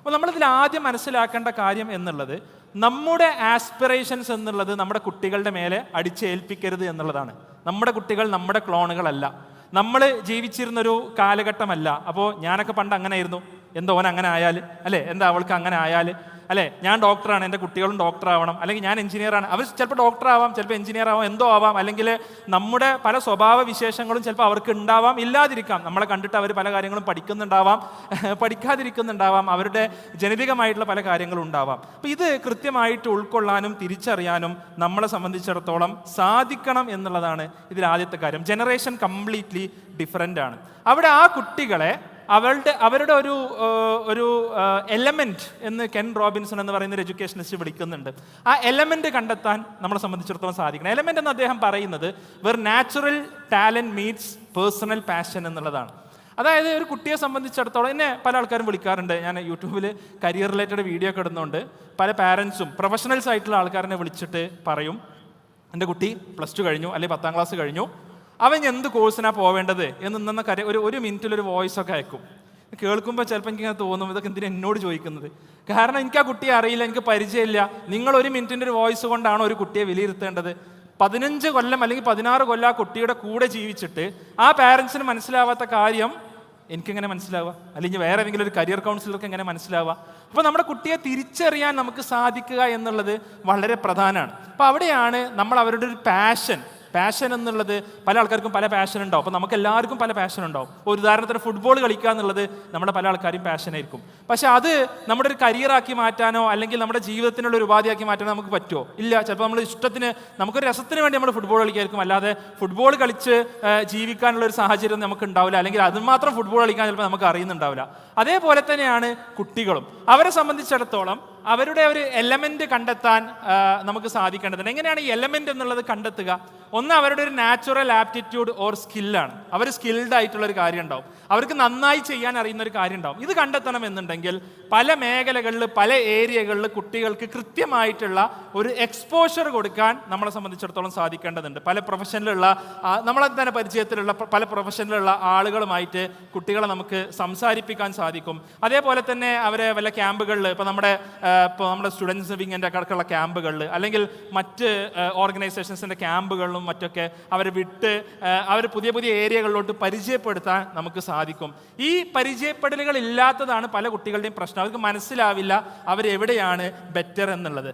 അപ്പോൾ നമ്മളിതിൽ ആദ്യം മനസ്സിലാക്കേണ്ട കാര്യം എന്നുള്ളത്, നമ്മുടെ ആസ്പിറേഷൻസ് എന്നുള്ളത് നമ്മുടെ കുട്ടികളുടെ മേലെ അടിച്ചേൽപ്പിക്കരുത് എന്നുള്ളതാണ്. നമ്മുടെ കുട്ടികൾ നമ്മുടെ ക്ലോണുകളല്ല. നമ്മൾ ജീവിച്ചിരുന്നൊരു കാലഘട്ടമല്ല. അപ്പോൾ ഞാനൊക്കെ പണ്ട് അങ്ങനെ ആയിരുന്നു, എന്താ ഓൻ അങ്ങനെ ആയാൽ, അല്ലേ, എന്താ അവൾക്ക് അങ്ങനെ ആയാൽ, അല്ലേ, ഞാൻ ഡോക്ടറാണ്, എൻ്റെ കുട്ടികളും ഡോക്ടർ ആവണം, അല്ലെങ്കിൽ ഞാൻ എഞ്ചിനീയറാണ്, അവർ ചിലപ്പോൾ ഡോക്ടർ ആവാം, ചിലപ്പോൾ എഞ്ചിനീയർ ആവാം, എന്തോ ആവാം. അല്ലെങ്കിൽ നമ്മുടെ പല സ്വഭാവ വിശേഷങ്ങളും ചിലപ്പോൾ അവർക്ക് ഉണ്ടാവാം, ഇല്ലാതിരിക്കാം. നമ്മളെ കണ്ടിട്ട് അവർ പല കാര്യങ്ങളും പഠിക്കുന്നുണ്ടാവാം, പഠിക്കാതിരിക്കുന്നുണ്ടാവാം, അവരുടെ ജനിതകമായിട്ടുള്ള പല കാര്യങ്ങളും ഉണ്ടാവാം. അപ്പോൾ ഇത് കൃത്യമായിട്ട് ഉൾക്കൊള്ളാനും തിരിച്ചറിയാനും നമ്മളെ സംബന്ധിച്ചിടത്തോളം സാധിക്കണം എന്നുള്ളതാണ് ഇതിൽ ആദ്യത്തെ കാര്യം. ജനറേഷൻ കംപ്ലീറ്റ്ലി ഡിഫറൻ്റ് ആണ്. അവിടെ ആ കുട്ടികളെ അവരുടെ ഒരു എലമെന്റ് എന്ന് കെൻ റോബിൻസൺ എന്ന് പറയുന്ന ഒരു എഡ്യൂക്കേഷനിസ്റ്റ് വിളിക്കുന്നുണ്ട്. ആ എലമെന്റ് കണ്ടെത്താൻ നമ്മളെ സംബന്ധിച്ചിടത്തോളം സാധിക്കണം. എലമെന്റ് എന്ന് അദ്ദേഹം പറയുന്നത് where natural talent meets personal passion എന്നുള്ളതാണ്. അതായത് ഒരു കുട്ടിയെ സംബന്ധിച്ചിടത്തോളം, എന്നെ പല ആൾക്കാരും വിളിക്കാറുണ്ട്. ഞാൻ യൂട്യൂബിൽ കരിയർ റിലേറ്റഡ് വീഡിയോ ഒക്കെ ഇടുന്നുണ്ട്. പല പാരൻസും പ്രൊഫഷണൽസ് ആയിട്ടുള്ള ആൾക്കാരെ വിളിച്ചിട്ട് പറയും, എൻ്റെ കുട്ടി +2 കഴിഞ്ഞു, അല്ലെങ്കിൽ 10ാം ക്ലാസ് കഴിഞ്ഞു, അവൻ എന്ത് കോഴ്സിനാണ് പോവേണ്ടത് എന്ന് നിന്ന ഒരു മിനിറ്റിലൊരു വോയിസൊക്കെ അയക്കും. കേൾക്കുമ്പോൾ ചിലപ്പോൾ എനിക്കിങ്ങനെ തോന്നും, ഇതൊക്കെ എന്തിനാ എന്നോട് ചോദിക്കുന്നത്? കാരണം എനിക്ക് ആ കുട്ടിയെ അറിയില്ല, എനിക്ക് പരിചയമില്ല. നിങ്ങൾ ഒരു മിനിറ്റിൻ്റെ ഒരു വോയിസ് കൊണ്ടാണ് ഒരു കുട്ടിയെ വിലയിരുത്തേണ്ടത്. 15 കൊല്ലം അല്ലെങ്കിൽ 16 കൊല്ലം ആ കുട്ടിയുടെ കൂടെ ജീവിച്ചിട്ട് ആ പാരൻസിന് മനസ്സിലാവാത്ത കാര്യം എനിക്കെങ്ങനെ മനസ്സിലാവുക? അല്ലെങ്കിൽ വേറെ ഏതെങ്കിലും ഒരു കരിയർ കൗൺസിലർക്ക് എങ്ങനെ മനസ്സിലാവുക? അപ്പോൾ നമ്മുടെ കുട്ടിയെ തിരിച്ചറിയാൻ നമുക്ക് സാധിക്കുക എന്നുള്ളത് വളരെ പ്രധാനമാണ്. അപ്പോൾ അവിടെയാണ് നമ്മൾ അവരുടെ ഒരു പാഷൻ എന്നുള്ളത്, പല ആൾക്കാർക്കും പല പാഷൻ ഉണ്ടാവും. അപ്പോൾ നമുക്ക് എല്ലാവർക്കും പല പാഷൻ ഉണ്ടാവും. ഒരു ഉദാഹരണത്തിന് ഫുട്ബോൾ കളിക്കുക എന്നുള്ളത് നമ്മുടെ പല ആൾക്കാരും പാഷനായിരിക്കും. പക്ഷെ അത് നമ്മുടെ ഒരു കരിയറാക്കി മാറ്റാനോ അല്ലെങ്കിൽ നമ്മുടെ ജീവിതത്തിനുള്ള ഒരു ഉപാധിയാക്കി മാറ്റാനോ നമുക്ക് പറ്റുമോ? ഇല്ല. ചിലപ്പോൾ നമ്മൾ ഇഷ്ടത്തിന്, നമുക്കൊരു രസത്തിന് വേണ്ടി നമ്മൾ ഫുട്ബോൾ കളിക്കായിരിക്കും, അല്ലാതെ ഫുട്ബോൾ കളിച്ച് ജീവിക്കാനുള്ള ഒരു സാഹചര്യം നമുക്ക് ഉണ്ടാവില്ല, അല്ലെങ്കിൽ അതുമാത്രം ഫുട്ബോൾ കളിക്കാൻ ചിലപ്പോൾ നമുക്ക് അറിയുന്നുണ്ടാവില്ല. അതേപോലെ തന്നെയാണ് കുട്ടികളും. അവരെ സംബന്ധിച്ചിടത്തോളം അവരുടെ ഒരു എലമെന്റ് കണ്ടെത്താൻ നമുക്ക് സാധിക്കേണ്ടതുണ്ട്. എങ്ങനെയാണ് ഈ എലമെന്റ് എന്നുള്ളത് കണ്ടെത്തുക? ഒന്ന്, അവരുടെ ഒരു നാച്ചുറൽ ആപ്റ്റിറ്റ്യൂഡ് ഓർ സ്കില്ലാണ്. അവർ സ്കിൽഡ് ആയിട്ടുള്ള ഒരു കാര്യം ഉണ്ടാവും, അവർക്ക് നന്നായി ചെയ്യാൻ അറിയുന്ന ഒരു കാര്യം ഉണ്ടാവും. ഇത് കണ്ടെത്തണം എന്നുണ്ടെങ്കിൽ പല മേഖലകളിൽ, പല ഏരിയകളിൽ കുട്ടികൾക്ക് കൃത്യമായിട്ടുള്ള ഒരു എക്സ്പോഷർ കൊടുക്കാൻ നമ്മളെ സംബന്ധിച്ചിടത്തോളം സാധിക്കേണ്ടതുണ്ട്. പല പ്രൊഫഷനിലുള്ള, നമ്മളെ തന്നെ പരിചയത്തിലുള്ള പല പ്രൊഫഷനിലുള്ള ആളുകളുമായിട്ട് കുട്ടികളെ നമുക്ക് സംസാരിപ്പിക്കാൻ സാധിക്കും. അതേപോലെ തന്നെ അവരെ വല്ല ക്യാമ്പുകളിൽ, ഇപ്പോൾ നമ്മുടെ സ്റ്റുഡൻസ് വിങ്ങിൻ്റെ അടക്കമുള്ള ക്യാമ്പുകളിൽ, അല്ലെങ്കിൽ മറ്റ് ഓർഗനൈസേഷൻസിൻ്റെ ക്യാമ്പുകളിലും മറ്റൊക്കെ അവരെ വിട്ട് അവർ പുതിയ പുതിയ ഏരിയകളിലോട്ട് പരിചയപ്പെടുത്താൻ നമുക്ക് സാധിക്കും. ഈ പരിചയപ്പെടലുകൾ ഇല്ലാത്തതാണ് പല കുട്ടികളുടെയും പ്രശ്നം. അവർക്ക് മനസ്സിലാവില്ല അവരെവിടെയാണ് ബെറ്റർ എന്നുള്ളത്.